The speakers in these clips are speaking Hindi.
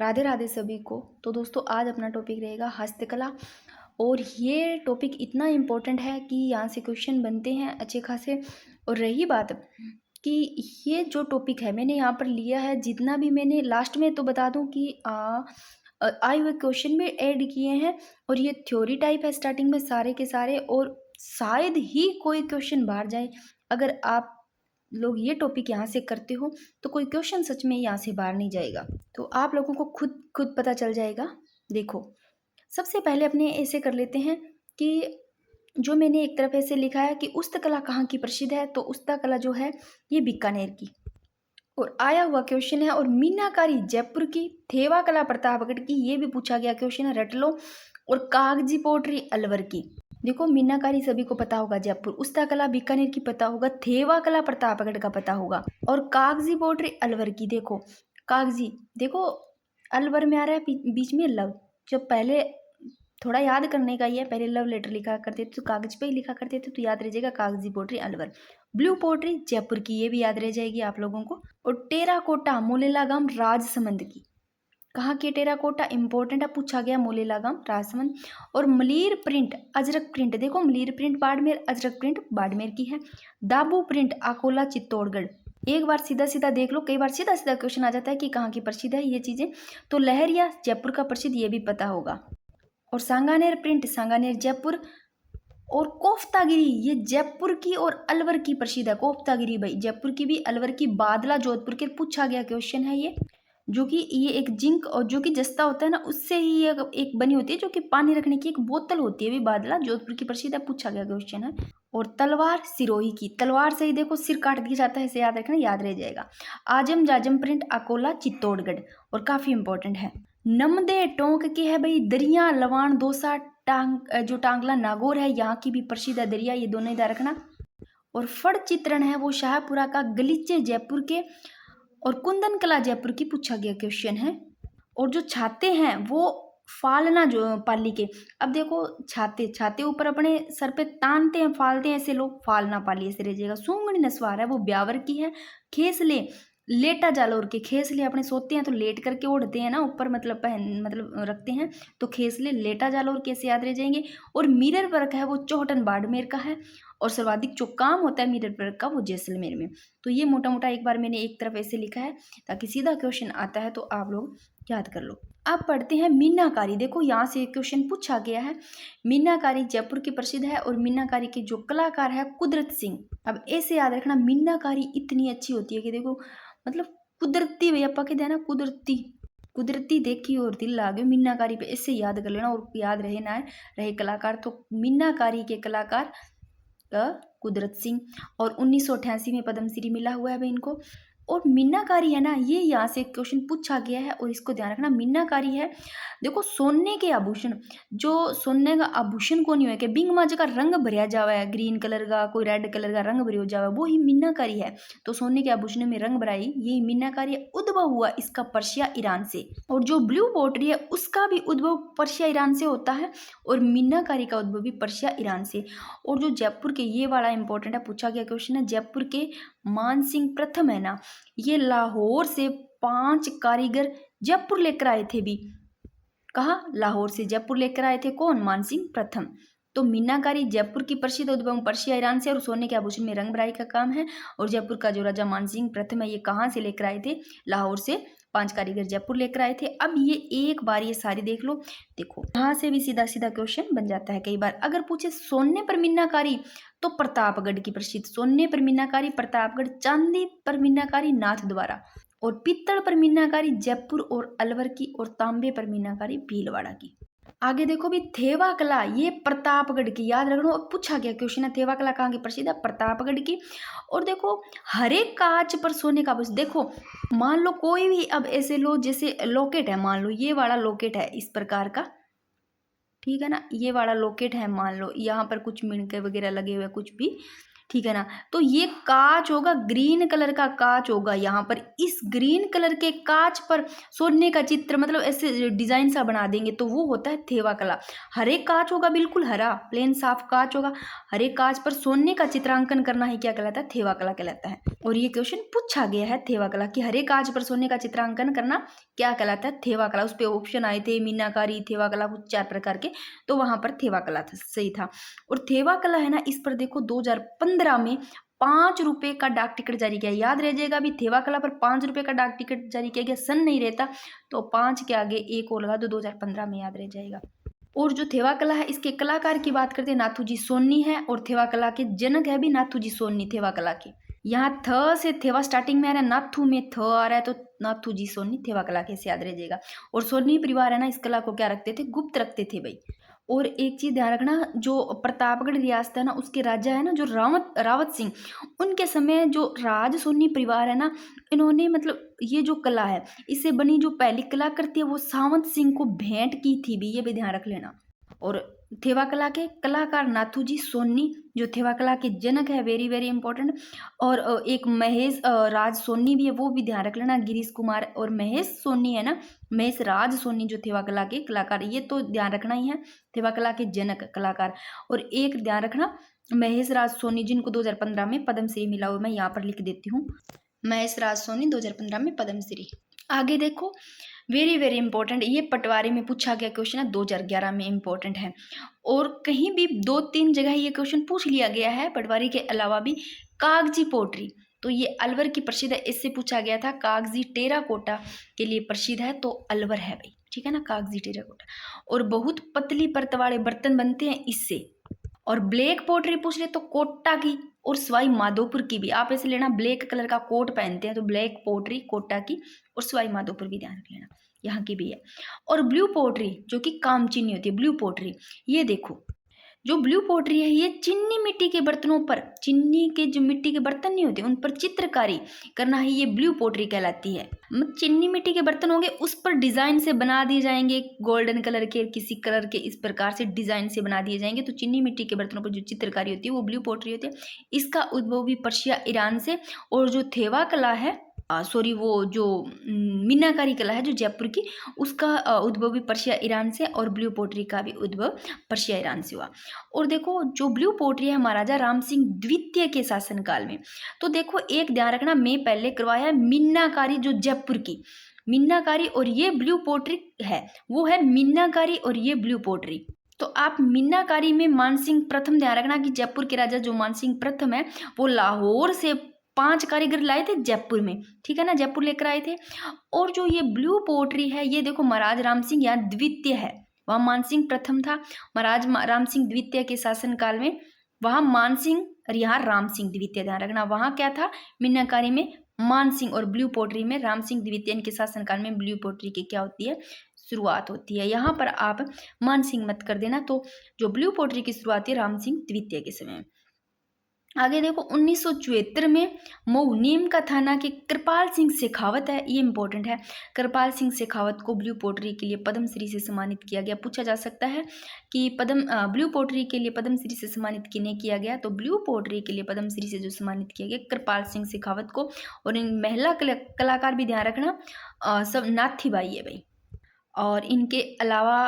राधे राधे सभी को। तो दोस्तों आज अपना टॉपिक रहेगा हस्तकला, और ये टॉपिक इतना इम्पोर्टेंट है कि यहाँ से क्वेश्चन बनते हैं अच्छे खासे। और रही बात कि ये जो टॉपिक है मैंने यहाँ पर लिया है, जितना भी मैंने लास्ट में तो बता दूं कि आए हुए क्वेश्चन में ऐड किए हैं, और ये थ्योरी टाइप है स्टार्टिंग में सारे के सारे, और शायद ही कोई क्वेश्चन बाहर जाए। अगर आप लोग ये टॉपिक यहाँ से करते हो तो कोई क्वेश्चन सच में यहाँ से बाहर नहीं जाएगा, तो आप लोगों को खुद पता चल जाएगा। देखो सबसे पहले अपने ऐसे कर लेते हैं कि जो मैंने एक तरफ ऐसे लिखा है कि उस्तकला कहाँ की प्रसिद्ध है, तो उस्तकला जो है ये बीकानेर की। और आया हुआ क्वेश्चन है, और मीनाकारी जयपुर की, थेवा कला प्रतापगढ़ की, ये भी पूछा गया क्वेश्चन है, रट लो। और कागजी पोट्री अलवर की। देखो मीनाकारी सभी को पता होगा जयपुर, उस्तकला बीकानेर की पता होगा, थेवा कला प्रतापगढ़ का पता होगा, और कागजी पोट्री अलवर की। देखो कागजी, देखो अलवर में आ रहा है बीच में लव, जब पहले थोड़ा याद करने का ही है, पहले लव लेटर लिखा करते थे तो कागज पे ही लिखा करते थे, तो याद रह जाएगा Kagzi pottery Alwar. Blue pottery Jaipur की, ये भी याद रह जाएगी आप लोगों को। और टेराकोटा मोलेलागाम राजसमंद की। कहाँ की टेराकोटा इंपॉर्टेंट है, पूछा गया मोलेलागाम राजसमंद। और मलीर प्रिंट अजरक प्रिंट, देखो मलीर प्रिंट बाड़मेर, अजरक प्रिंट बाड़मेर की है। दाबू प्रिंट अकोला चित्तौड़गढ़। एक बार सीधा सीधा देख लो, कई बार सीधा सीधा क्वेश्चन आ जाता है कि कहाँ की प्रसिद्ध है ये चीजें, तो लहरिया जयपुर का प्रसिद्ध, ये भी पता होगा। और सांगानेर प्रिंट, सांगानेर जयपुर। और कोफ्तागिरी, ये जयपुर की और अलवर की प्रसिद्ध है। कोफ्तागिरी भाई जयपुर की भी, अलवर की। बादला जोधपुर के, पूछा गया क्वेश्चन है ये, जो कि ये एक जिंक और जो कि जस्ता होता है ना, उससे ही ये एक बनी होती है, जो कि पानी रखने की एक बोतल होती है, भी बादला जोधपुर की प्रसिद्ध है, पूछा गया क्वेश्चन है। और तलवार सिरोही की, तलवार से ही देखो सिर काट दिया जाता है, इसे याद रखना, याद रह जाएगा। आजम जाजम प्रिंट अकोला चित्तौड़गढ़, और काफी इंपॉर्टेंट है। नमदे टोंक की है भाई, दरिया लवाण दोसा जो टांगला नागौर है, यहाँ की भी प्रसिद्ध है दरिया, ये दोनों याद रखना। और फड़ चित्रण है वो शाहपुरा का, गलीचे जयपुर के, और कुंदन कला जयपुर की, पूछा गया क्वेश्चन है। और जो छाते हैं वो फालना जो पाली के। अब देखो छाते ऊपर अपने सर पे तानते हैं, फालते हैं ऐसे लोग, फालना पाली ऐसे रह जाएगा। सूंगड़ी नस्वार है वो ब्यावर की है। खेसले लेटा जालोर के, खेसले अपने सोते हैं तो लेट करके ओढ़ते हैं ना ऊपर, मतलब रखते हैं, तो खेसले लेटा जालोर कैसे याद रह जाएंगे। और मिरर वर्क है वो चौहटन बाड़मेर का है। और सर्वाधिक जो काम होता है मिरर वर्क का वो जैसलमेर में। तो ये मोटा मोटा एक बार मैंने एक तरफ ऐसे लिखा है ताकि सीधा क्वेश्चन आता है तो आप लोग याद कर लो। अब पढ़ते हैं मीनाकारी। देखो यहाँ से क्वेश्चन पूछा गया है, मीनाकारी जयपुर की प्रसिद्ध है, और मीनाकारी के जो कलाकार है कुदरत सिंह। अब ऐसे याद रखना, मीनाकारी इतनी अच्छी होती है कि देखो मतलब कुदरती, भैया पके देना, कुदरती देखी और दिल लागे मीनाकारी पे, इससे याद कर लेना, और याद रहे ना रहे कलाकार, तो मीनाकारी के कलाकार कुदरत सिंह। और 1988 में पद्मश्री मिला हुआ है भाई इनको। और मीनाकारी है ना, ये यहाँ से क्वेश्चन पूछा गया है, और इसको ध्यान रखना, मीनाकारी है देखो सोने के आभूषण, जो सोने का आभूषण को नहीं हो कि बिंग माज का रंग भरिया जावा है, ग्रीन कलर का कोई रेड कलर का रंग भरिया जावा, वो ही मीनाकारी है। तो सोने के आभूषण में रंग भराई, यही मीनाकारी है। उद्भव हुआ इसका पर्शिया ईरान से। और जो ब्लू पोट्री है उसका भी उद्भव पर्शिया ईरान से होता है, और मीनाकारी का उद्भव भी पर्शिया ईरान से। और जो जयपुर के, ये वाला इंपॉर्टेंट है, पूछा गया क्वेश्चन है, जयपुर के मानसिंह प्रथम है ना, ये लाहौर से 5 कारीगर जयपुर लेकर आए थे भी। कहा, लाहौर से जयपुर लेकर आए थे, कौन, मानसिंह प्रथम। तो मीनाकारी जयपुर की प्रसिद्ध, उद्भव पर्शिया ईरान से, और सोने के आभूषण में रंग भराई का काम है। और जयपुर का जो राजा मानसिंह प्रथम है, ये कहाँ से लेकर आए थे, लाहौर से 5 कारीगर जयपुर लेकर आए थे। अब ये एक बार ये सारी देख लो, देखो यहाँ से भी सीधा सीधा क्वेश्चन बन जाता है कई बार। अगर पूछे सोने पर मीनाकारी, तो प्रतापगढ़ की प्रसिद्ध, सोने पर मीनाकारी प्रतापगढ़, चांदी पर मीनाकारी नाथ द्वारा, और पित्तल पर मीनाकारी जयपुर और अलवर की, और तांबे पर मीनाकारी भीलवाड़ा की। आगे देखो भी, थेवा कला, ये प्रतापगढ़ की, याद रखना, और पूछा गया क्वेश्चन है थेवा कला कहाँ की प्रसिद्ध है, प्रतापगढ़ की। और देखो हरे कांच पर सोने का, बस देखो मान लो कोई भी, अब ऐसे लो जैसे लॉकेट है, मान लो ये वाला लॉकेट है इस प्रकार का, ठीक है ना, ये वाला लॉकेट है, मान लो यहाँ पर कुछ मिणके वगैरह लगे हुए कुछ भी, ठीक है ना, तो ये कांच होगा, ग्रीन कलर का कांच होगा, यहाँ पर इस ग्रीन कलर के कांच पर सोने का चित्र, मतलब ऐसे डिजाइन सा बना देंगे, तो वो होता है थेवा कला। हरे कांच होगा, बिल्कुल हरा प्लेन साफ कांच होगा, हरे कांच पर सोने का चित्रांकन करना ही क्या कहलाता है, थेवा कला कहलाता है। और ये क्वेश्चन पूछा गया है थेवा कला कि हरे कांच पर सोने का चित्रांकन करना क्या कहलाता है? थेवा कला। उस पे ऑप्शन आए थे मीनाकारी, थेवा कला, कुछ 4 प्रकार के, तो वहां पर थेवा कला था, सही था। और थेवा कला है ना, इस पर देखो 2015 में 5 रुपए का डाक टिकट जारी किया। याद रह जाएगा, अभी थेवा कला पर 5 रुपए का डाक टिकट जारी किया गया, सन नहीं रहता तो 5 के आगे एक और लगा दो, 2015 में याद रह जाएगा। और जो थेवा कला है, इसके कलाकार की बात करते हैं, नाथूजी सोनी है, और थेवा कला के जनक है भी नाथूजी सोनी थेवा कला के। यहाँ थ से थेवा स्टार्टिंग में आ रहा है, नाथू में थ आ रहा है, तो नाथूजी सोनी थेवा कला कैसे याद रह जाएगा। और सोनी परिवार है ना, इस कला को क्या रखते थे? गुप्त रखते थे भाई। और एक चीज ध्यान रखना, जो प्रतापगढ़ रियासत है ना, उसके राजा है ना जो रावत सिंह, उनके समय जो राज सोनी परिवार है ना, इन्होंने मतलब ये जो कला है, इससे बनी जो पहली कलाकृति है वो सावंत सिंह को भेंट की थी भी, ये भी ध्यान रख लेना। और थेवा कला के कलाकार नाथूजी सोनी, जो थेवा कला के जनक है, वेरी वेरी इंपॉर्टेंट। और एक महेश राज सोनी भी है, वो भी ध्यान रख लेना। गिरीश कुमार और महेश सोनी है ना, महेश राज सोनी जो थेवा कला के कलाकार, ये तो ध्यान रखना ही है, थेवा कला के जनक कलाकार। और एक ध्यान रखना, महेश राज सोनी जिनको 2015 में पद्मश्री मिला हुआ, मैं यहाँ पर लिख देती हूँ, महेश राज सोनी 2015 में पद्मश्री। आगे देखो, वेरी वेरी इंपॉर्टेंट, ये पटवारी में पूछा गया क्वेश्चन है, 2011 में इंपॉर्टेंट है। और कहीं भी 2-3 जगह ये क्वेश्चन पूछ लिया गया है पटवारी के अलावा भी। कागजी पोट्री, तो ये अलवर की प्रसिद्ध है, इससे पूछा गया था। कागजी टेराकोटा के लिए प्रसिद्ध है, तो अलवर है भाई, ठीक है ना, कागजी टेराकोटा। और बहुत पतली परत वाले बर्तन बनते हैं इससे। और ब्लैक पोट्री पूछ ले तो कोटा की और सवाई माधोपुर की भी, आप ऐसे लेना, ब्लैक कलर का कोट पहनते हैं तो ब्लैक पोट्री कोटा की, और सवाई माधोपुर भी ध्यान रख लेना, यहाँ की भी है। और ब्लू पोट्री जो कि कामचीनी होती है, ब्लू पोट्री, ये देखो जो ब्लू पोट्री है, ये चीनी मिट्टी के बर्तनों पर, चीनी के जो मिट्टी के बर्तन नहीं होते उन पर चित्रकारी करना है, ये ब्लू पोट्री कहलाती है। चीनी मिट्टी के बर्तन होंगे, उस पर डिजाइन से बना दिए जाएंगे, गोल्डन कलर के, किसी कलर के, इस प्रकार से डिजाइन से बना दिए जाएंगे, तो चीनी मिट्टी के बर्तनों पर जो चित्रकारी होती है वो ब्लू पोट्री होती है। इसका उद्भव भी पर्शिया ईरान से। और जो थेवा कला है, सॉरी, वो जो मीनाकारी कला है जो जयपुर की, उसका उद्भव भी पर्शिया ईरान से, और ब्लू पोट्री का भी उद्भव पर्शिया ईरान से हुआ। और देखो, जो ब्लू पोट्री है महाराजा राम सिंह द्वितीय के शासनकाल में। तो देखो, एक ध्यान रखना, मैं पहले करवाया है मीनाकारी जो जयपुर की, मीनाकारी, और ये ब्लू पोट्री है, वो है मीनाकारी और ये ब्लू पोट्री। तो आप मीनाकारी में मानसिंह प्रथम, ध्यान रखना कि जयपुर के राजा जो मानसिंह प्रथम है, वो लाहौर से 5 कारीगर लाए थे जयपुर में, ठीक है ना, जयपुर लेकर आए थे। और जो ये ब्लू पोट्री है, ये देखो महाराज राम सिंह यहाँ द्वितीय है, वहाँ मानसिंह प्रथम था, महाराज राम सिंह द्वितीय के शासनकाल में वहाँ मानसिंह, और यहाँ राम सिंह द्वितीय, ध्यान रखना, वहाँ क्या था, मीनाकारी में मानसिंह, और ब्लू पोट्री में राम सिंह द्वितीय के शासनकाल में ब्लू पोट्री की क्या होती है, शुरुआत होती है। यहाँ पर आप मानसिंह मत कर देना, तो जो ब्लू पोट्री की शुरुआत है राम सिंह द्वितीय के समय में। आगे देखो, 1974 में मऊ नीम का थाना के कृपाल सिंह शेखावत है, ये इंपॉर्टेंट है, कृपाल सिंह शेखावत को ब्लू पोट्री के लिए पद्मश्री से सम्मानित किया गया। पूछा जा सकता है कि ब्लू पोट्री के लिए पद्मश्री से सम्मानित किन्हें किया गया, तो ब्लू पोट्री के लिए पद्मश्री से जो सम्मानित किया गया कृपाल सिंह शेखावत को। और इन महिला कलाकार भी ध्यान रखना, सब नाथी बाई है भाई। और इनके अलावा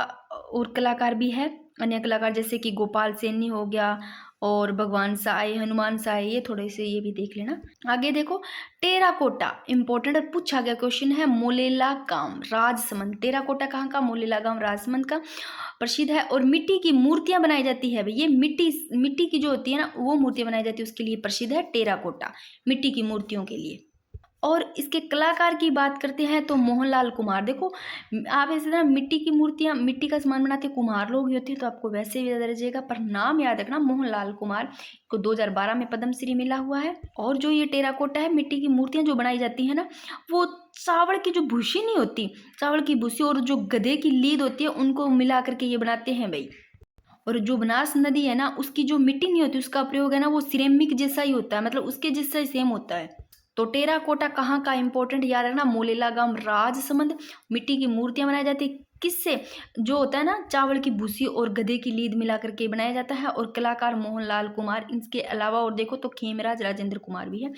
और कलाकार भी है, अन्य कलाकार जैसे कि गोपाल सैनी हो गया, और भगवान साय, हनुमान साय, ये थोड़े से ये भी देख लेना। आगे देखो, टेराकोटा इंपॉर्टेंट पूछा गया क्वेश्चन है, मोलेला गांव राजसमंद। टेराकोटा कहाँ का? मोलेला गांव राजसमंद का प्रसिद्ध है। और मिट्टी की मूर्तियां बनाई जाती है, ये मिट्टी की जो होती है ना, वो मूर्तियां बनाई जाती है, उसके लिए प्रसिद्ध है टेराकोटा, मिट्टी की मूर्तियों के लिए। और इसके कलाकार की बात करते हैं तो मोहनलाल कुमार। देखो, आप ऐसे ना, मिट्टी की मूर्तियां, मिट्टी का सामान बनाते कुम्हार लोग ही होते हैं, तो आपको वैसे भी याद रह जाएगा, पर नाम याद रखना, मोहनलाल कुमार को 2012 में पद्मश्री मिला हुआ है। और जो ये टेराकोटा है, मिट्टी की मूर्तियां जो बनाई जाती है ना, वो चावल की जो भूसी नहीं होती, चावल की भूसी और जो गधे की लीद होती है, उनको मिला करके ये बनाते हैं भाई। और जो बनास नदी है ना, उसकी जो मिट्टी नहीं होती, उसका प्रयोग है ना, वो सिरेमिक जैसा ही होता है, मतलब उसके जैसा ही सेम होता है। तो टेराकोटा कहाँ का इंपॉर्टेंट याद रखना, मोलेला गांव राजसमंद। मिट्टी की मूर्तियां बनाई जाती किससे, जो होता है ना, चावल की भूसी और गधे की लीद मिला करके बनाया जाता है। और कलाकार मोहनलाल कुमार, इसके अलावा और देखो तो खेमराज राजेंद्र कुमार भी है।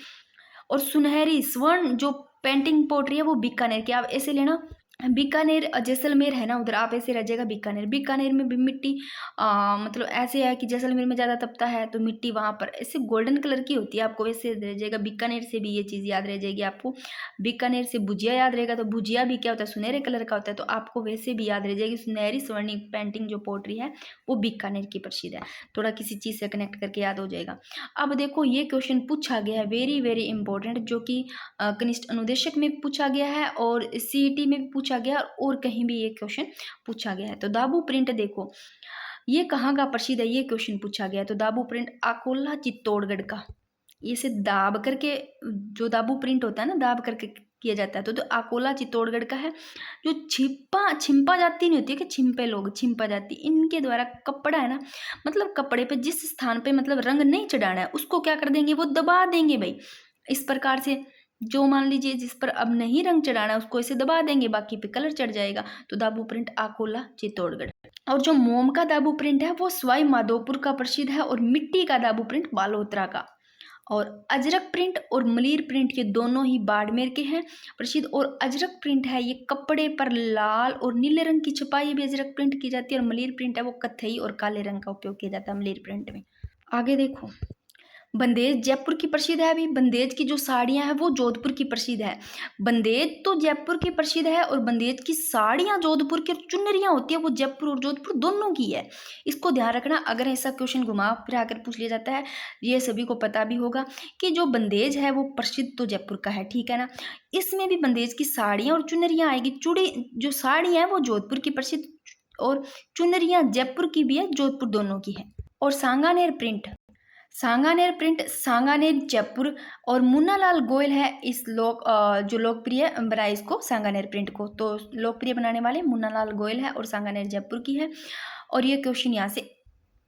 और सुनहरी स्वर्ण जो पेंटिंग पोट्री है, वो बीकानेर की, आप ऐसे लेना, बीकानेर जैसलमेर है ना, उधर आप ऐसे रह जाएगा बीकानेर। बीकानेर में भी मिट्टी मतलब ऐसे है कि जैसलमेर में ज़्यादा तपता है तो मिट्टी वहाँ पर ऐसे गोल्डन कलर की होती है, आपको वैसे रह जाएगा। बीकानेर से भी ये चीज़ याद रह जाएगी आपको। बीकानेर से भुजिया याद रहेगा, तो भुजिया भी क्या होता है, सुनहरे कलर का होता है, तो आपको वैसे भी याद रह जाएगी। सुनहरी स्वर्णिम पेंटिंग जो पोट्री है वो बीकानेर की प्रसिद्ध है। थोड़ा किसी चीज़ से कनेक्ट करके याद हो जाएगा। अब देखो ये क्वेश्चन पूछा गया है, वेरी वेरी इंपॉर्टेंट, जो कि कनिष्ठ अनुदेशक में पूछा गया है और सीईटी में भी पूछा गया और कहीं भी ये क्वेश्चन पूछा गया है। तो दाबू प्रिंट देखो ये कहाँ का प्रसिद्ध है, ये क्वेश्चन पूछा गया है। तो दाबू प्रिंट अकोला चित्तौड़गढ़ का। इसे दाब करके, जो दाबू प्रिंट होता है ना, दाब करके किया जाता है, तो अकोला चित्तौड़गढ़ का है। जो छिपा जाती नहीं होती है कि छिंपे लोग, छिंपा जाती, इनके द्वारा कपड़ा है ना, मतलब कपड़े पे जिस स्थान पे मतलब रंग नहीं चढ़ाना है उसको क्या कर देंगे, वो दबा देंगे भाई। इस प्रकार से जो मान लीजिए जिस पर अब नहीं रंग चढ़ाना है उसको ऐसे दबा देंगे, बाकी पे कलर चढ़ जाएगा। तो दाबू प्रिंट अकोला चित्तौड़गढ़। और जो मोम का दाबू प्रिंट है वो सवाई माधोपुर का प्रसिद्ध है, और मिट्टी का दाबू प्रिंट बालोतरा का। और अजरक प्रिंट और मलीर प्रिंट ये दोनों ही बाड़मेर के हैं प्रसिद्ध। और अजरक प्रिंट है ये कपड़े पर लाल और नीले रंग की छपाई भी अजरक प्रिंट की जाती है, और मलीर प्रिंट है वो कत्थई और काले रंग का उपयोग किया जाता है मलीर प्रिंट में। आगे देखो, बंदेज जयपुर की प्रसिद्ध है। अभी बंदेज की जो साड़ियां हैं वो जोधपुर की प्रसिद्ध है। बंदेज तो जयपुर की प्रसिद्ध है, और बंदेज की साड़ियां जोधपुर की, और चुनरियां होती है वो जयपुर और जोधपुर दोनों की है। इसको ध्यान रखना, अगर ऐसा क्वेश्चन घुमा फिरा कर पूछ लिया जाता है, ये सभी को पता भी होगा कि जो बंदेज है वो प्रसिद्ध तो जयपुर का है, ठीक है ना। इसमें भी बंदेज की साड़ियां और चुनरियां आएगी। चूड़ी जो साड़ी है वो जोधपुर की प्रसिद्ध, और चुनरियां जयपुर की भी है, जोधपुर दोनों की है। और सांगानेर प्रिंट, सांगानेर प्रिंट सांगानेर जयपुर, और मुन्नालाल गोयल है इस जो लोकप्रिय बनाए इसको सांगानेर प्रिंट को। तो लोकप्रिय बनाने वाले मुन्नालाल गोयल है, और सांगानेर जयपुर की है। और ये क्वेश्चन यहाँ से,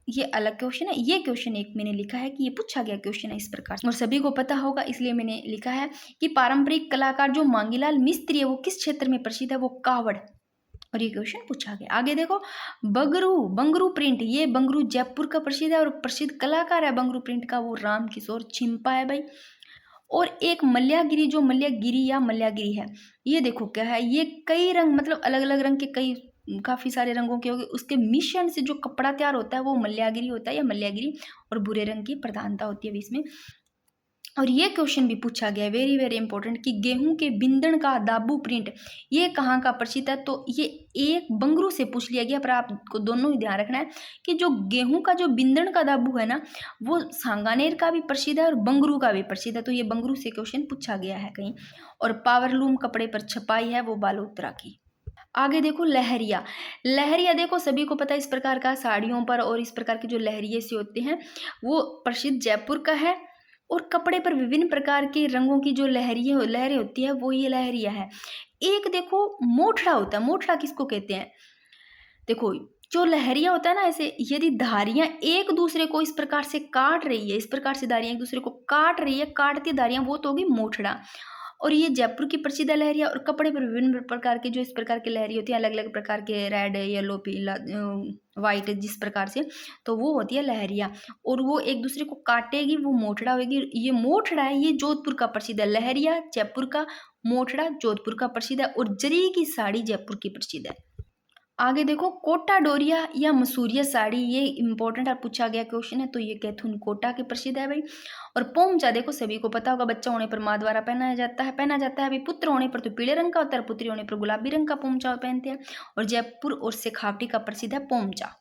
ये अलग क्वेश्चन है, ये क्वेश्चन एक मैंने लिखा है कि ये पूछा गया क्वेश्चन है इस प्रकार से, और सभी को पता होगा इसलिए मैंने लिखा है कि पारंपरिक कलाकार जो मांगीलाल मिस्त्री है वो किस क्षेत्र में प्रसिद्ध है, वो कावड़। और ये क्वेश्चन पूछा गया। आगे देखो, बंगरू प्रिंट, ये बंगरू जयपुर का प्रसिद्ध है, और प्रसिद्ध कलाकार है बंगरू प्रिंट का वो राम किशोर छिंपा है भाई। और एक मल्लागिरी, जो मल्लागिरी या मल्लागिरी है, ये देखो क्या है, ये कई रंग मतलब अलग अलग रंग के कई काफी सारे रंगों के होंगे, उसके मिश्रण से जो कपड़ा तैयार होता है वो मल्लागिरी होता है या मल्लागिरी। और भूरे रंग की प्रधानता होती है इसमें। और ये क्वेश्चन भी पूछा गया है, वेरी वेरी इंपॉर्टेंट, कि गेहूं के बिंदण का दाबू प्रिंट ये कहाँ का प्रसिद्ध है। तो ये एक बंगरू से पूछ लिया गया, पर आपको दोनों ही ध्यान रखना है कि जो गेहूं का जो बिंदण का दाबू है ना, वो सांगानेर का भी प्रसिद्ध है और बंगरू का भी प्रसिद्ध है। तो ये बंगरू से क्वेश्चन पूछा गया है कहीं। और पावरलूम कपड़े पर छपाई है वो बालोतरा की। आगे देखो, लहरिया। लहरिया देखो सभी को पता है, इस प्रकार का साड़ियों पर और इस प्रकार के जो लहरिये से होते हैं वो प्रसिद्ध जयपुर का है। और कपड़े पर विभिन्न प्रकार के रंगों की जो लहरें होती है वो ये लहरिया है। एक देखो मोठड़ा होता है, मोठड़ा किसको कहते हैं, देखो जो लहरिया होता है ना, ऐसे यदि धारियां एक दूसरे को इस प्रकार से काट रही है, इस प्रकार से धारियां एक दूसरे को काट रही है, काटती धारियां, वो तो होगी मोठड़ा। और ये जयपुर की प्रसिद्ध लहरिया। और कपड़े पर विभिन्न प्रकार के जो इस प्रकार की लहरी होती है, अलग अलग प्रकार के, रेड येलो पीला वाइट, जिस प्रकार से, तो वो होती है लहरिया। और वो एक दूसरे को काटेगी, वो मोठड़ा होगी। ये मोठड़ा है, ये जोधपुर का प्रसिद्ध है। लहरिया जयपुर का, मोठड़ा जोधपुर का प्रसिद्ध है। और जरी की साड़ी जयपुर की प्रसिद्ध है। आगे देखो, कोटा डोरिया या मसूरिया साड़ी, ये इंपॉर्टेंट और पूछा गया क्वेश्चन है। तो ये कैथून कोटा के प्रसिद्ध है भाई। और पोमचा देखो सभी को पता होगा, बच्चा होने पर माँ द्वारा पहना जाता है अभी। पुत्र होने पर तो पीले रंग का होता है, पुत्री होने पर गुलाबी रंग का पोमचा पहनते हैं। और जयपुर और शेखावटी का प्रसिद्ध है पोमचा,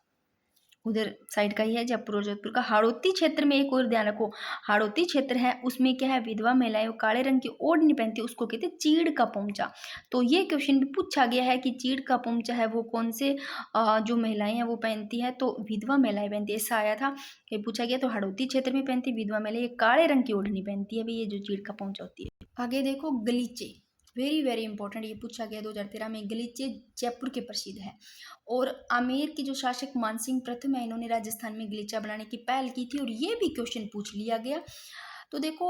उधर साइड का ही है जयपुर और जोधपुर का। हाड़ौती क्षेत्र में एक और ध्यान रखो, हाड़ौती क्षेत्र है उसमें क्या है, विधवा महिलाएं वो काले रंग की ओढ़नी पहनती है, उसको कहते हैं चीड़ का पोंचा। तो ये क्वेश्चन भी पूछा गया है कि चीड़ का पोंचा है वो कौन से जो महिलाएं हैं वो पहनती है, तो विधवा महिलाएं पहनती है, ऐसा आया था ये पूछा गया। तो हाड़ौती क्षेत्र में पहनती विधवा महिलाएं, ये काले रंग की ओढ़नी पहनती है भाई, ये जो चीड़ का पोंचा होती है। आगे देखो, गलीचे, वेरी वेरी इंपॉर्टेंट, ये पूछा गया 2013 में। गलीचे जयपुर के प्रसिद्ध है। और आमेर के जो शासक मानसिंह प्रथम है, इन्होंने राजस्थान में गलीचा बनाने की पहल की थी, और ये भी क्वेश्चन पूछ लिया गया। तो देखो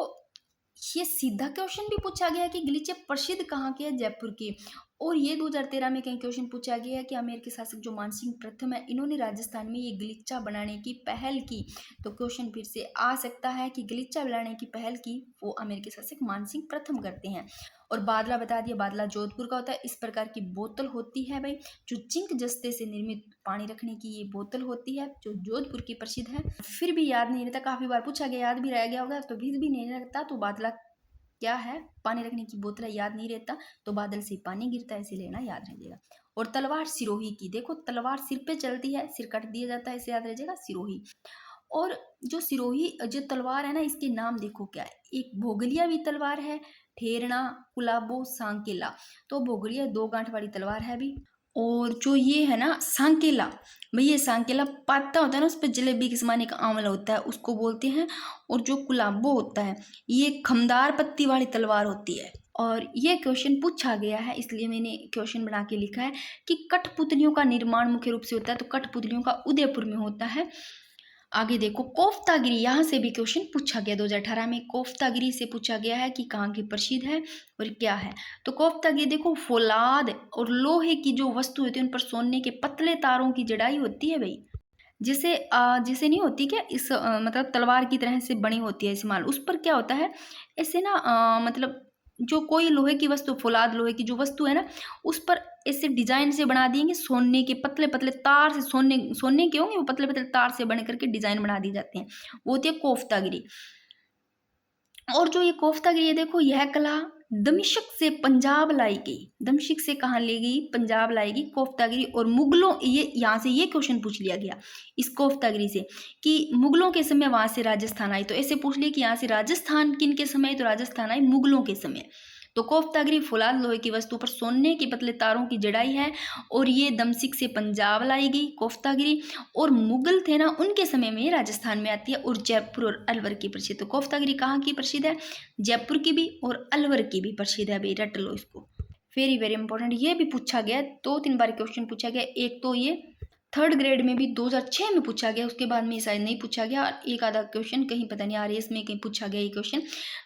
ये सीधा क्वेश्चन भी पूछा गया कि गलीचे प्रसिद्ध कहाँ के है, जयपुर की। और ये 2013 में कहीं क्वेश्चन पूछा गया है कि आमेर के शासक जो मानसिंह प्रथम है, इन्होंने राजस्थान में ये गलीचा बनाने की पहल की। तो क्वेश्चन फिर से आ सकता है कि गलीचा बनाने की पहल की वो आमेर के शासक मानसिंह प्रथम करते हैं। और बादला बता दिया, बादला जोधपुर का होता है। इस प्रकार की बोतल होती है भाई, जो जिंक जस्ते से निर्मित पानी रखने की ये बोतल होती है, जो जोधपुर की प्रसिद्ध है। फिर भी याद नहीं रहता, काफी बार पूछा गया, याद भी रह गया होगा, तो भी नहीं रहता। तो बादला क्या है, पानी रखने की बोतल है, याद नहीं रहता। तो बादल से पानी गिरता है, इसे लेना याद रह जाएगा। और तलवार सिरोही की, देखो तलवार सिर पे चलती है, सिर कट दिया जाता है, इसे याद रह जाएगा सिरोही। और जो सिरोही जो तलवार है ना, इसके नाम देखो क्या है, एक भोगलिया भी तलवार है, ठेरना, कुलाबो, सांकेला। तो भोगलिया 2 गांठ वाली तलवार है भी। और जो ये है ना सांकेला, भाई ये सांकेला पत्ता होता है ना, उस पर जलेबी के समान एक आंवला होता है, उसको बोलते हैं। और जो कुलाबो होता है, ये खमदार पत्ती वाली तलवार होती है। और ये क्वेश्चन पूछा गया है, इसलिए मैंने क्वेश्चन बना के लिखा है कि कठपुतलियों का निर्माण मुख्य रूप से होता है, तो कठपुतलियों का उदयपुर में होता है। आगे देखो कोफ्तागिरी, यहाँ से भी क्वेश्चन पूछा गया 2018 में। कोफ्तागिरी से पूछा गया है कि कहाँ की प्रसिद्ध है और क्या है। तो कोफ्तागिरी देखो, फौलाद और लोहे की जो वस्तु होती है उन पर सोने के पतले तारों की जड़ाई होती है भाई। जैसे जैसे नहीं होती क्या, इस मतलब तलवार की तरह से बनी होती है इस्तेमाल, उस पर क्या होता है ऐसे ना, मतलब जो कोई लोहे की वस्तु, फौलाद लोहे की जो वस्तु है ना, उस पर ऐसे डिजाइन से बना दिएंगे, सोने के पतले पतले तार से, सोने सोने के होंगे वो, पतले पतले तार से बने करके डिजाइन बना दी जाते हैं, वो होती है कोफ्तागिरी। और जो ये कोफ्तागिरी है देखो, यह कला दमिश्क से पंजाब लाई गई। दमिश्क से कहाँ ले गई, पंजाब लाई गई कोफ्तागिरी। और मुगलों, ये यहाँ से ये क्वेश्चन पूछ लिया गया इस कोफ्तागिरी से कि मुगलों के समय वहां से राजस्थान आई। तो ऐसे पूछ लिया कि यहाँ से राजस्थान किन के समय, तो राजस्थान आई मुगलों के समय। तो कोफ्तागिरी फौलाद लोहे की वस्तु पर सोने के पतले तारों की जड़ाई है। और ये दमसिक से पंजाब लाई गई कोफ्तागिरी। और मुगल थे ना, उनके समय में राजस्थान में आती है। और जयपुर और अलवर की प्रसिद्ध। तो कोफ्तागिरी कहाँ की प्रसिद्ध है, जयपुर की भी और अलवर की भी प्रसिद्ध है भाई, रट लो इसको। वेरी वेरी इंपॉर्टेंट, ये भी पूछा गया, 2-3 बार क्वेश्चन पूछा गया। एक तो ये 3rd ग्रेड में भी 2006 में पूछा गया, उसके बाद में शायद नहीं पूछा गया। और एक आधा क्वेश्चन कहीं पता नहीं RAS में कहीं पूछा गया ये क्वेश्चन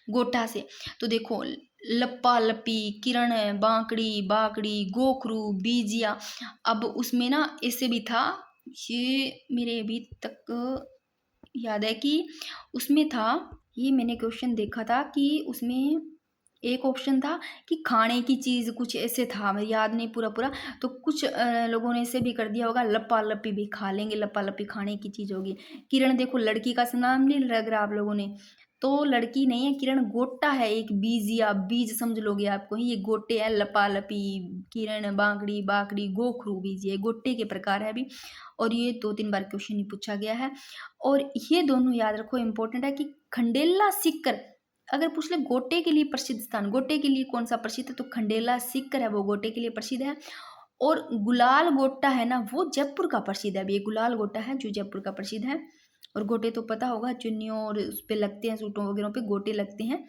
गोटा से। तो देखो लप्पा लप्पी, किरण, बांकड़ी बाकड़ी, गोखरू, बीजिया। अब उसमें ना ऐसे भी था, ये मेरे अभी तक याद है कि उसमें था, ये मैंने क्वेश्चन देखा था कि उसमें एक ऑप्शन था कि खाने की चीज़ कुछ ऐसे था, मैं याद नहीं पूरा पूरा। तो कुछ लोगों ने ऐसे भी कर दिया होगा, लप्पा लप्पी भी खा लेंगे, लप्पा लप्पी खाने की चीज़ होगी। किरण देखो लड़की का नाम नहीं लग रहा आप लोगों ने, तो लड़की नहीं है किरण, गोटा है एक, बीज या बीज समझ लोगे आपको ही, ये गोटे है। लपा लपी, किरण, बांकड़ी बाकड़ी, गोखरू, बीज, ये गोटे के प्रकार है अभी। और ये 2-3 बार क्वेश्चन ही पूछा गया है। और ये दोनों याद रखो, इंपॉर्टेंट है कि खंडेला सीकर, अगर पूछ ले गोटे के लिए प्रसिद्ध स्थान, गोटे के लिए कौन सा प्रसिद्ध है, तो खंडेला सीकर है वो गोटे के लिए प्रसिद्ध है। और गुलाल गोटा है ना, वो जयपुर का प्रसिद्ध है। अब ये गुलाल गोटा है जो जयपुर का प्रसिद्ध है। और गोटे तो पता होगा, चुन्नियों और उस पे लगते हैं, सूटों वगैरह पे गोटे लगते हैं,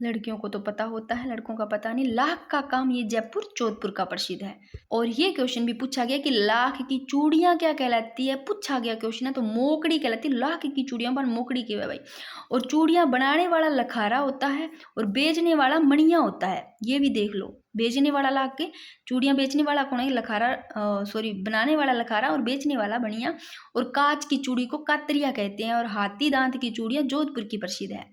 लड़कियों को तो पता होता है, लड़कों का पता नहीं। लाख का काम, ये जयपुर जोधपुर का प्रसिद्ध है। और ये क्वेश्चन भी पूछा गया कि लाख की चूड़ियां क्या कहलाती है, पूछा गया क्वेश्चन है, तो मोकड़ी कहलाती है। लाख की चूड़ियां पर मोकड़ी की है भाई। और चूड़ियां बनाने वाला लखारा होता है और बेचने वाला मणिया होता है, ये भी देख लो। बेचने वाला लाख के, चूड़ियां बेचने वाला कौन है, लखारा, सॉरी बनाने वाला लखारा और बेचने वाला बनिया। और कांच की चूड़ी को कातरिया कहते हैं। और हाथी दांत की चूड़ियां जोधपुर की प्रसिद्ध है।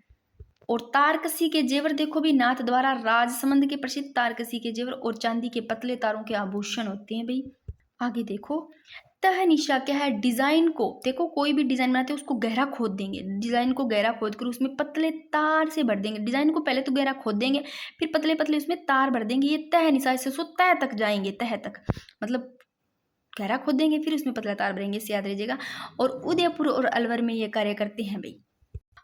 और तारकसी के जेवर देखो भी, नाथ द्वारा राजसमंद के प्रसिद्ध तारकसी के जेवर और चांदी के पतले तारों के आभूषण होते हैं भाई। आगे देखो तह निशा क्या है, डिजाइन को देखो, कोई भी डिजाइन बनाते हैं उसको गहरा खोद देंगे, डिजाइन को गहरा खोद कर उसमें पतले तार से भर देंगे। डिजाइन को पहले तो गहरा खोद देंगे, फिर पतले पतले उसमें तार भर देंगे, ये तह निशा, इससे सो तह तक जाएंगे, तह तक मतलब गहरा खोद देंगे, फिर उसमें पतला तार भरेंगे, इससे याद रहिएगा। और उदयपुर और अलवर में ये कार्य करते हैं भाई।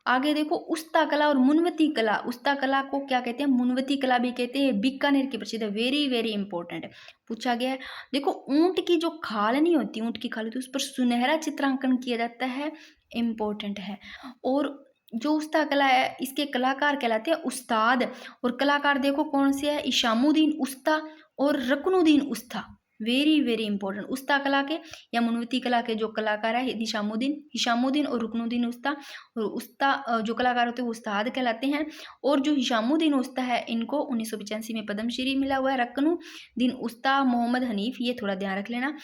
आगे देखो उस्ता कला और मुनवती कला, उस्ता कला को क्या कहते हैं, मुनवती कला भी कहते हैं, बीकानेर की प्रसिद्ध है। वेरी वेरी इंपॉर्टेंट है, पूछा गया है। देखो ऊंट की जो खाल नहीं होती, ऊंट की खाल होती है, उस पर सुनहरा चित्रांकन किया जाता है, इंपॉर्टेंट है। और जो उस्ता कला है, इसके कलाकार कहलाते हैं उस्ताद। और कलाकार देखो कौन से है, इशामुद्दीन उस्ता और रकनुद्दीन उस्ता, वेरी वेरी इंपॉर्टेंट। उस्ता कला के या मुनवती कला के जो कलाकार है हिशामुद्दीन और रुकनुद्दीन उस्ता, और उस्ता जो कलाकार होते हैं वो उस्ताद कहलाते हैं। और जो हिशामुद्दीन उस्ता है इनको 1985 में पद्मश्री मिला हुआ है। रकनुद्दीन उस्ता मोहम्मद हनीफ, ये थोड़ा ध्यान रख लेना।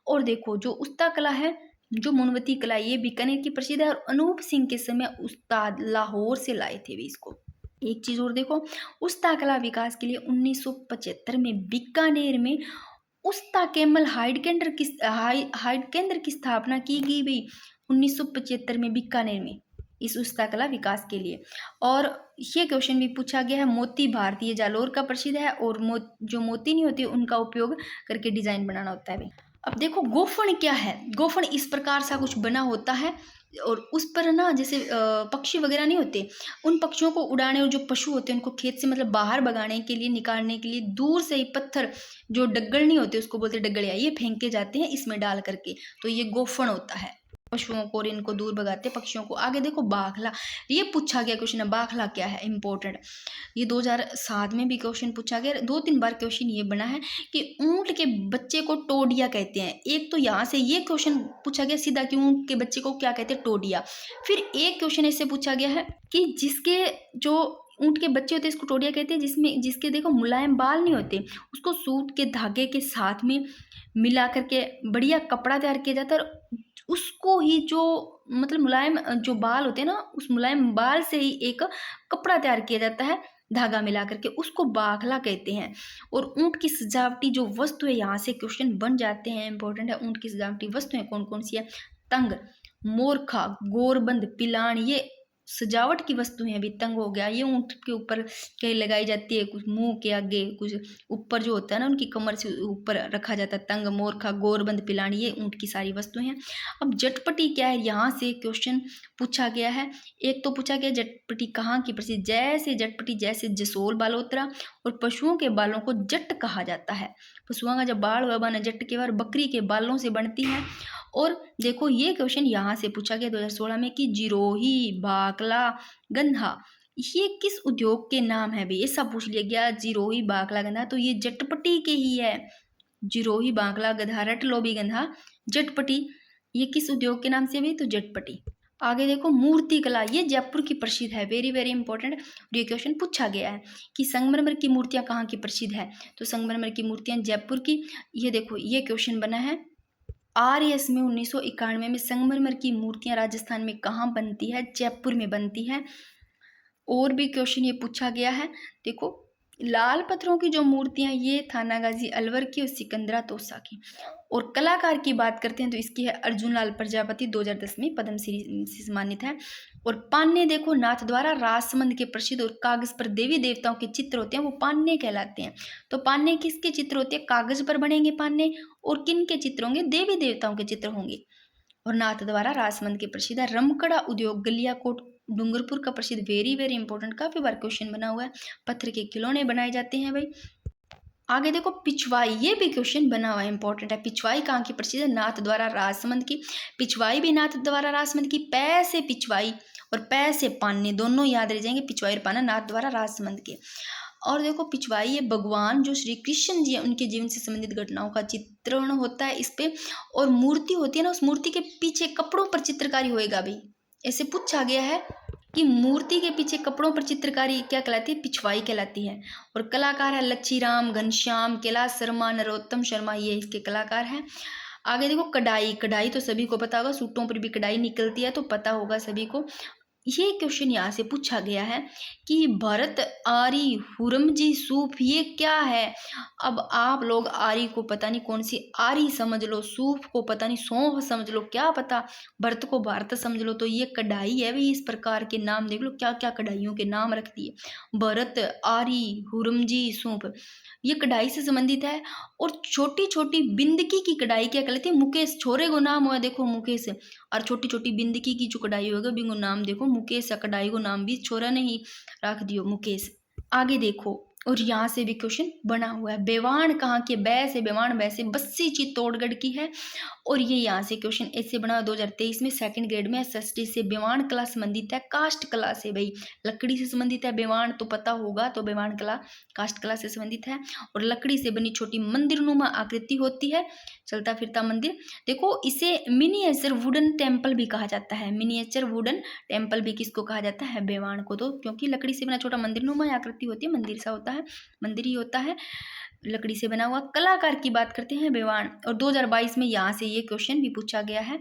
और देखो जो उस्ता कला है, जो मुनवती कला, ये बीकानेर की प्रसिद्ध है और अनूप सिंह के समय उस्ताद लाहौर से लाए थे वे इसको। एक चीज और देखो, उस्ता कला विकास के लिए 1975 में बीकानेर में उस्ता केमल हाइड केंद्र की स्थापना की गई भाई 1975 में बीकानेर में, इस उस्ता कला विकास के लिए। और ये क्वेश्चन भी पूछा गया है, मोती भारतीय जालौर का प्रसिद्ध है और जो मोती नहीं होती उनका उपयोग करके डिजाइन बनाना होता है भाई। अब देखो गोफन क्या है, गोफन इस प्रकार सा कुछ बना होता है और उस पर ना जैसे पक्षी वगैरह नहीं होते, उन पक्षियों को उड़ाने और जो पशु होते हैं उनको खेत से मतलब बाहर भगाने के लिए, निकालने के लिए दूर से ही पत्थर जो डग्गल नहीं होते उसको बोलते डग्गलिया, ये फेंके जाते हैं इसमें डाल करके, तो ये गोफन होता है पशुओं को और इनको दूर भगाते पक्षियों को। आगे देखो बाखला, ये पूछा गया क्वेश्चन है, बाखला क्या है, इंपॉर्टेंट। ये 2007 में भी क्वेश्चन पूछा गया, 2-3 बार क्वेश्चन ये बना है कि ऊंट के बच्चे को टोडिया कहते हैं। एक तो यहाँ से ये क्वेश्चन पूछा गया सीधा कि ऊंट के बच्चे को क्या कहते हैं, टोडिया। फिर एक क्वेश्चन ऐसे पूछा गया है कि जिसके जो ऊंट के बच्चे होते हैं इसको टोडिया कहते हैं, जिसके देखो मुलायम बाल नहीं होते, उसको सूत के धागे के साथ में मिला करके बढ़िया कपड़ा तैयार किया जाता है और उसको ही जो मतलब मुलायम जो बाल होते हैं ना, उस मुलायम बाल से ही एक कपड़ा तैयार किया जाता है धागा मिला करके, उसको बाखला कहते हैं। और ऊंट की सजावटी जो वस्तु है, यहाँ से क्वेश्चन बन जाते हैं, इंपॉर्टेंट है। ऊंट की सजावटी वस्तुएं कौन कौन सी है, तंग, मोरखा, गोरबंद, पिलान, ये सजावट की वस्तुएं अभी। तंग हो गया, ये ऊंट के ऊपर कहीं लगाई जाती है, कुछ मुंह के आगे, कुछ ऊपर जो होता है ना उनकी कमर से ऊपर रखा जाता है। तंग, मोरखा, गोरबंद, पिलानी, ये ऊंट की सारी वस्तुएं हैं। अब जटपटी क्या है, यहाँ से क्वेश्चन पूछा गया है। एक तो पूछा गया जटपटी कहाँ की प्रसिद्ध, जैसे जटपटी जैसे जसोल बालोतरा, और पशुओं के बालों को जट कहा जाता है। पशुओं का जब बाल बना जट के बाद बकरी के बालों से बनती है। और देखो ये क्वेश्चन यहाँ से पूछा गया 2016 में कि जिरोही, बाकला, गंधा, ये किस उद्योग के नाम है भाई, ऐसा पूछ लिया गया। जिरोही, बाकला, गंधा, तो ये जटपटी के ही है। जिरोही, बाकला, गंधा, रट लो भी गंधा, जटपटी, ये किस उद्योग के नाम से भाई, तो जटपटी। आगे देखो मूर्ति कला, ये जयपुर की प्रसिद्ध है, वेरी वेरी इंपॉर्टेंट। ये क्वेश्चन पूछा गया है कि संगमरमर की मूर्तियां कहाँ की प्रसिद्ध है, तो संगमरमर की मूर्तियां जयपुर की। ये देखो ये क्वेश्चन बना है आरएस में 1991 में, संगमरमर की मूर्तियां राजस्थान में कहाँ बनती है, जयपुर में बनती है। और भी क्वेश्चन ये पूछा गया है, देखो लाल पत्थरों की जो मूर्तियां, ये थानागाजी अलवर की और सिकंदरा तोसा की। और कलाकार की बात करते हैं तो इसकी है अर्जुन लाल प्रजापति, 2010 में पद्मश्री से सम्मानित है। और पान्ने देखो नाथ द्वारा राजसमंद के प्रसिद्ध और कागज पर देवी देवताओं के चित्र होते हैं, वो पान्ने कहलाते हैं। तो पान्ने किसके चित्र होते हैं, कागज पर बनेंगे पान्ने, और किन के चित्र होंगे, देवी देवताओं के चित्र होंगे। और नाथ द्वारा राजसमंद के प्रसिद्ध है। रमकड़ा उद्योग गलियाकोट डूंगरपुर का प्रसिद्ध, वेरी वेरी इंपॉर्टेंट, काफी बार क्वेश्चन बना हुआ है। पत्थर के खिलौने बनाए जाते हैं भाई। आगे देखो पिछवाई, ये भी क्वेश्चन बना हुआ है, इंपॉर्टेंट है। पिछवाई कहाँ की प्रसिद्ध है, नाथ द्वारा राजसमंद की। पिछवाई भी नाथ द्वारा राजसमंद की। पै से पिछवाई और पै से पान्ने, दोनों याद रह जाएंगे, पिछवाई और पान्ना नाथ द्वारा राजसमंद के। और देखो पिछवाई, ये भगवान जो श्री कृष्ण जी है उनके जीवन से संबंधित घटनाओं का चित्रण होता है इस पे। और मूर्ति होती है ना, उस मूर्ति के पीछे कपड़ों पर चित्रकारी होएगा भी, ऐसे पूछा गया है कि मूर्ति के पीछे कपड़ों पर चित्रकारी क्या कहलाती है, पिछवाई कहलाती है। और कलाकार है लच्छीराम, घनश्याम, कैलाश शर्मा, नरोत्तम शर्मा, ये इसके कलाकार हैं। आगे देखो कढ़ाई, कढ़ाई तो सभी को पता होगा, सूटों पर भी कढ़ाई निकलती है तो पता होगा सभी को। ये क्वेश्चन यहाँ से पूछा गया है कि भरत आरी हुरमजी सूफ, ये क्या है। अब आप लोग आरी को पता नहीं कौन सी आरी समझ लो, सूफ को पता नहीं सौंफ समझ लो, क्या पता, भरत को भारत समझ लो। तो ये कढ़ाई है भाई, इस प्रकार के नाम देख लो, क्या क्या कढ़ाइयों के नाम रख दिए, भरत, आरी, हुरमजी, सूफ, ये कढ़ाई से संबंधित है। और छोटी छोटी बिंदकी की कढ़ाई क्या कहलाती है, मुकेश, छोरे को नाम हुआ देखो मुकेश, और छोटी छोटी बिंदकी की जो कढ़ाई होगा बिंगो नाम देखो मुकेश, कढ़ाई को नाम भी छोरा ने ही रख दियो मुकेश। आगे देखो और यहाँ से भी क्वेश्चन बना हुआ है। बेवाण कहाँ की? बै से बेवाण, बै से बस्सी चित्तौड़गढ़ की है। और ये यहाँ से क्वेश्चन ऐसे बना हुआ 2023 में सेकंड ग्रेड में। एसएसटी से बेवाण कला संबंधित है, कास्ट कला से, भाई लकड़ी से संबंधित है। बेवाण तो पता होगा, तो बेवाण कला कास्ट कला से संबंधित है। और लकड़ी से बनी छोटी मंदिर नुमा आकृति होती है, चलता फिरता मंदिर। देखो इसे मिनिएचर वुडन टेम्पल भी कहा जाता है। मिनिएचर वुडन टेम्पल भी किसको कहा जाता है? बेवाण को। तो क्योंकि लकड़ी से बना छोटा मंदिर नुमा आकृति होती है, मंदिर सा होता है, मंदिर ही होता है लकड़ी से बना हुआ। कलाकार की बात करते हैं बेवाण। और 2022 में यहाँ से ये क्वेश्चन भी पूछा गया है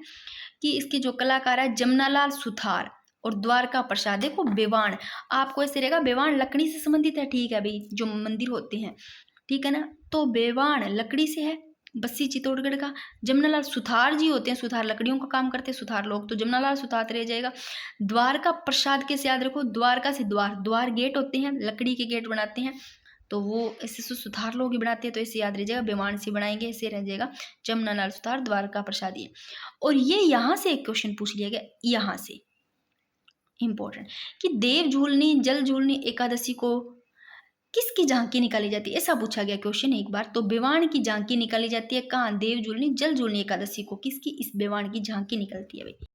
कि इसके जो कलाकार है जमनालाल सुथार और द्वारका प्रसाद। देखो बेवाण आपको ऐसे रहेगा, बेवाण लकड़ी से संबंधित है, ठीक है भाई, जो मंदिर होते हैं, ठीक है ना। तो बेवाण लकड़ी से है, बस्सी चित्तौड़गढ़ का। जमनालाल सुथार जी होते हैं, सुथार लकड़ियों का काम करते हैं सुथार लोग, तो जमनालाल सुथार रह जाएगा। द्वारका प्रसाद कैसे याद रखो? द्वारका से द्वार, द्वार गेट होते हैं, लकड़ी के गेट बनाते हैं, तो वो ऐसे सुथार लोग ही बनाते हैं, तो ऐसे याद रह जाएगा। बेवाण से बनाएंगे, ऐसे रह जाएगा जमनालाल सुथार, द्वारका प्रसाद ये। और ये यहाँ से एक क्वेश्चन पूछ लिया गया, यहाँ से इंपॉर्टेंट, कि देव झूलनी जल झूलनी एकादशी को किसकी झांकी निकाली जाती है? ऐसा पूछा गया क्वेश्चन एक बार। तो बेवाण की झांकी निकाली जाती है कहाँ? देव झूलनी जल झूलनी एकादशी को किसकी? इस बेवाण की झांकी निकलती है भाई।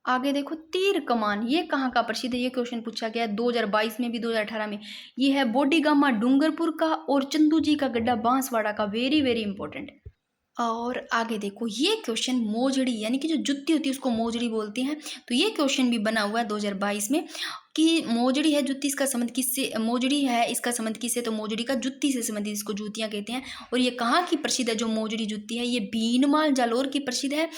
आगे देखो तीर कमान, ये कहाँ का प्रसिद्ध है? ये क्वेश्चन पूछा गया 2022 में भी 2018 में। ये है बोडीगामा डूंगरपुर का और चंदू जी का गड्ढा बांसवाड़ा का। वेरी वेरी इंपॉर्टेंट है। और आगे देखो ये क्वेश्चन मोजड़ी, यानी कि जो जुत्ती होती है उसको मोजड़ी बोलते हैं, तो ये क्वेश्चन भी बना हुआ है 2022 में कि मोजड़ी है जुत्ती, इसका संबंध किससे? मोजड़ी है इसका संबंध किससे? तो मोजड़ी का जुत्ती से संबंधित, इसको जूतियां कहते हैं। और ये कहाँ की प्रसिद्ध है जो मोजड़ी जुत्ती है? ये भीनमाल जालोर की प्रसिद्ध है।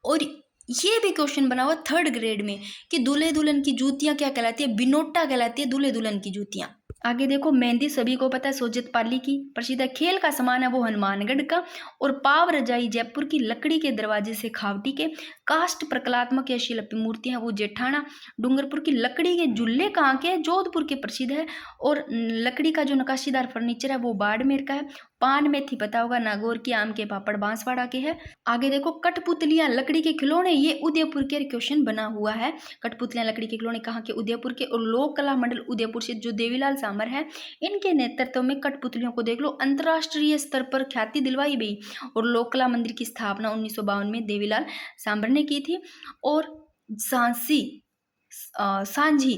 और ये भी क्वेश्चन बना हुआ थर्ड ग्रेड में कि दूल्हे दुल्हन की जूतियां क्या कहलाती है? बिनोटा कहलाती है दूल्हे दुल्हन की जूतियां। आगे देखो मेहंदी सभी को पता है, सोजत पाली की प्रसिद्ध है। खेल का सामान है वो हनुमानगढ़ का। और पाव रजाई जयपुर की लकड़ी के दरवाजे से खावटी के। कास्ट प्रकलात्मक या शिल्प मूर्तियां वो जेठाना। डूंगरपुर की लकड़ी के झूले कहाँ के? जोधपुर के प्रसिद्ध है। और लकड़ी का जो नक्काशीदार फर्नीचर है वो बाड़मेर का है। पान मेथी पता होगा, नागौर की। आम के पापड़ बांसवाड़ा के है। आगे देखो कठपुतलियां लकड़ी के खिलौने, ये उदयपुर के क्वेश्चन बना हुआ है। कठपुतलियां लकड़ी के खिलौने कहाँ के? उदयपुर के। और लोक कला मंडल उदयपुर से जो देवीलाल सामर है, इनके नेतृत्व में कठपुतलियों को देख लो अंतर्राष्ट्रीय स्तर पर ख्याति दिलवाई गई। और लोक कला मंदिर की स्थापना 1952 में देवीलाल सांबर ने की थी। और सांसी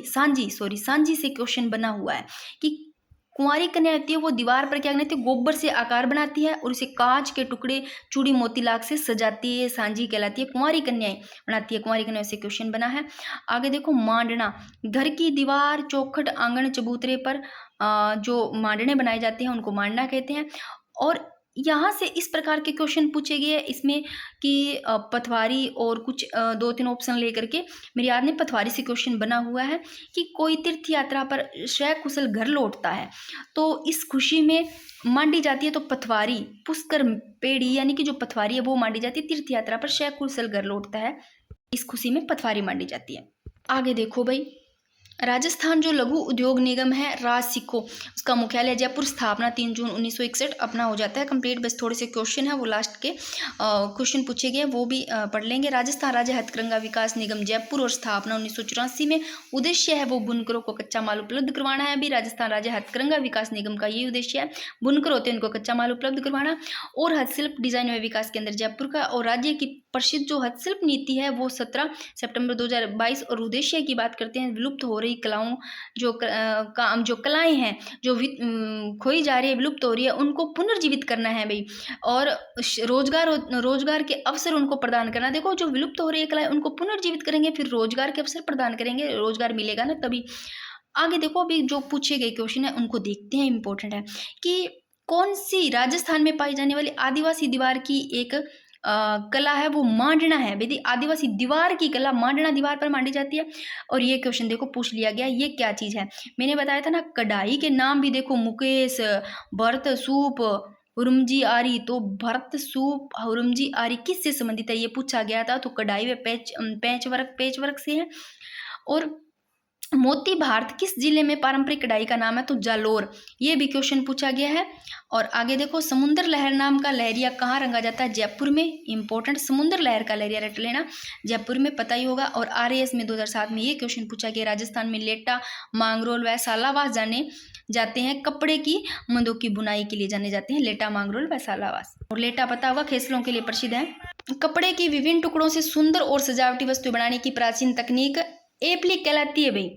सांझी से क्वेश्चन बना हुआ है कि कुंवारी कन्या होती है वो दीवार पर क्या बनाती है? गोबर से आकार बनाती है और उसे कांच के टुकड़े चूड़ी मोती लाख से सजाती है, सांझी कहलाती है। कुंवारी कन्याएं बनाती है, कुंवारी कन्या से क्वेश्चन बना है। आगे देखो मांडना, घर की दीवार चौखट आंगन चबूतरे पर जो मांडने बनाए जाते हैं उनको मांडना कहते हैं। और यहाँ से इस प्रकार के क्वेश्चन पूछे गए इसमें कि पथवारी और कुछ 2-3 ऑप्शन लेकर के, मेरे याद नहीं, पथवारी से क्वेश्चन बना हुआ है कि कोई तीर्थ यात्रा पर सकुशल घर लौटता है तो इस खुशी में मांडी जाती है, तो पथवारी पुष्कर पेड़ी यानी कि जो पथवारी है वो मांडी जाती है तीर्थ यात्रा पर सकुशल घर लौटता है, इस खुशी में पथवारी मांडी जाती है। आगे देखो भाई राजस्थान जो लघु उद्योग निगम है राजसिको, उसका मुख्यालय जयपुर, स्थापना 3 जून 1961। अपना हो जाता है कंप्लीट। बस थोड़े से क्वेश्चन है वो लास्ट के क्वेश्चन पूछे गए वो भी पढ़ लेंगे। राजस्थान राज्य हथकरघा विकास निगम जयपुर और स्थापना 1984 में। उद्देश्य है वो बुनकरों को कच्चा माल उपलब्ध करवाना है। अभी राजस्थान राज्य हथकरघा विकास निगम का ये उद्देश्य है, बुनकर होते हैं उनको कच्चा माल उपलब्ध करवाना। और हस्तशिल्प डिजाइन व विकास केंद्र जयपुर का। और राज्य की प्रसिद्ध जो हस्तशिल्प नीति है वो 17 सितंबर 2022। और उद्देश्य की बात करते हैं विलुप्त हो रही कलाओं जो कलाएं हैं जो खोई जा रही है, विलुप्त हो रही है, उनको पुनर्जीवित करना है भाई। और रोजगार के अवसर उनको प्रदान करना। देखो जो विलुप्त हो रही है कलाएं उनको पुनर्जीवित करेंगे, फिर रोजगार के अवसर प्रदान करेंगे, रोजगार मिलेगा ना तभी। आगे देखो अभी जो पूछे गए क्वेश्चन है उनको देखते हैं। इंपॉर्टेंट है कि कौन सी राजस्थान में पाई जाने वाली आदिवासी दीवार की एक कला है वो मांडना है। यदि आदिवासी दीवार की कला मांडना दीवार पर मांडी जाती है। और ये क्वेश्चन देखो पूछ लिया गया, ये क्या चीज है? मैंने बताया था ना कढ़ाई के नाम भी देखो, मुकेश, भरत, सूप, हुरमजी आरी। तो भरत, सूप, हुरमजी आरी किससे संबंधित है ये पूछा गया था। तो कढ़ाई व पेच वर्क से है। और मोती भारत किस जिले में पारंपरिक कढ़ाई का नाम है? तो जालोर। ये भी क्वेश्चन पूछा गया है। और आगे देखो, समुद्र लहर नाम का लहरिया कहाँ रंगा जाता है? जयपुर में। इंपॉर्टेंट, समुद्र लहर का लहरिया रट लेना, जयपुर में, पता ही होगा। और आरएएस में 2007 में ये क्वेश्चन पूछा गया, राजस्थान में लेटा, मांगरोल व सालावास जाने जाते हैं कपड़े की मंदों की बुनाई के लिए जाने जाते हैं लेटा, मांगरोल व सालावास। और लेटा पता होगा खेसलों के लिए प्रसिद्ध है। कपड़े की विभिन्न टुकड़ों से सुंदर और सजावटी वस्तु बनाने की प्राचीन तकनीक एप्लिक कहलाती है भाई।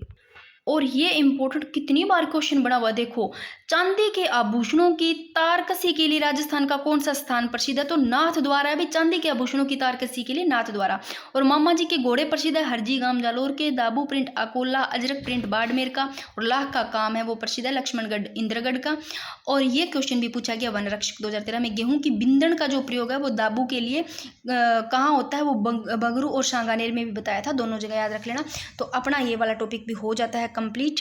और ये इंपॉर्टेंट कितनी बार क्वेश्चन बना हुआ देखो, चांदी के आभूषणों की तारकसी के लिए राजस्थान का कौन सा स्थान प्रसिद्ध है? तो नाथ द्वारा है भाई, चांदी के आभूषणों की तारकसी के लिए नाथ द्वारा। और मामा जी के घोड़े प्रसिद्ध है हरजी गांव जालोर के, दाबू प्रिंट अकोला, अजरक प्रिंट बाड़मेर का, और लाह का काम है वो प्रसिद्ध है लक्ष्मणगढ़ इंद्रगढ़ का। और ये क्वेश्चन भी पूछा गया वन रक्षक 2013 में, गेहूं की बिंदण का जो प्रयोग है वो दाबू के लिए कहाँ होता है? वो बगरू और सांगानेर में भी बताया था, दोनों जगह याद रख लेना। तो अपना ये वाला टॉपिक भी हो जाता है कंप्लीट।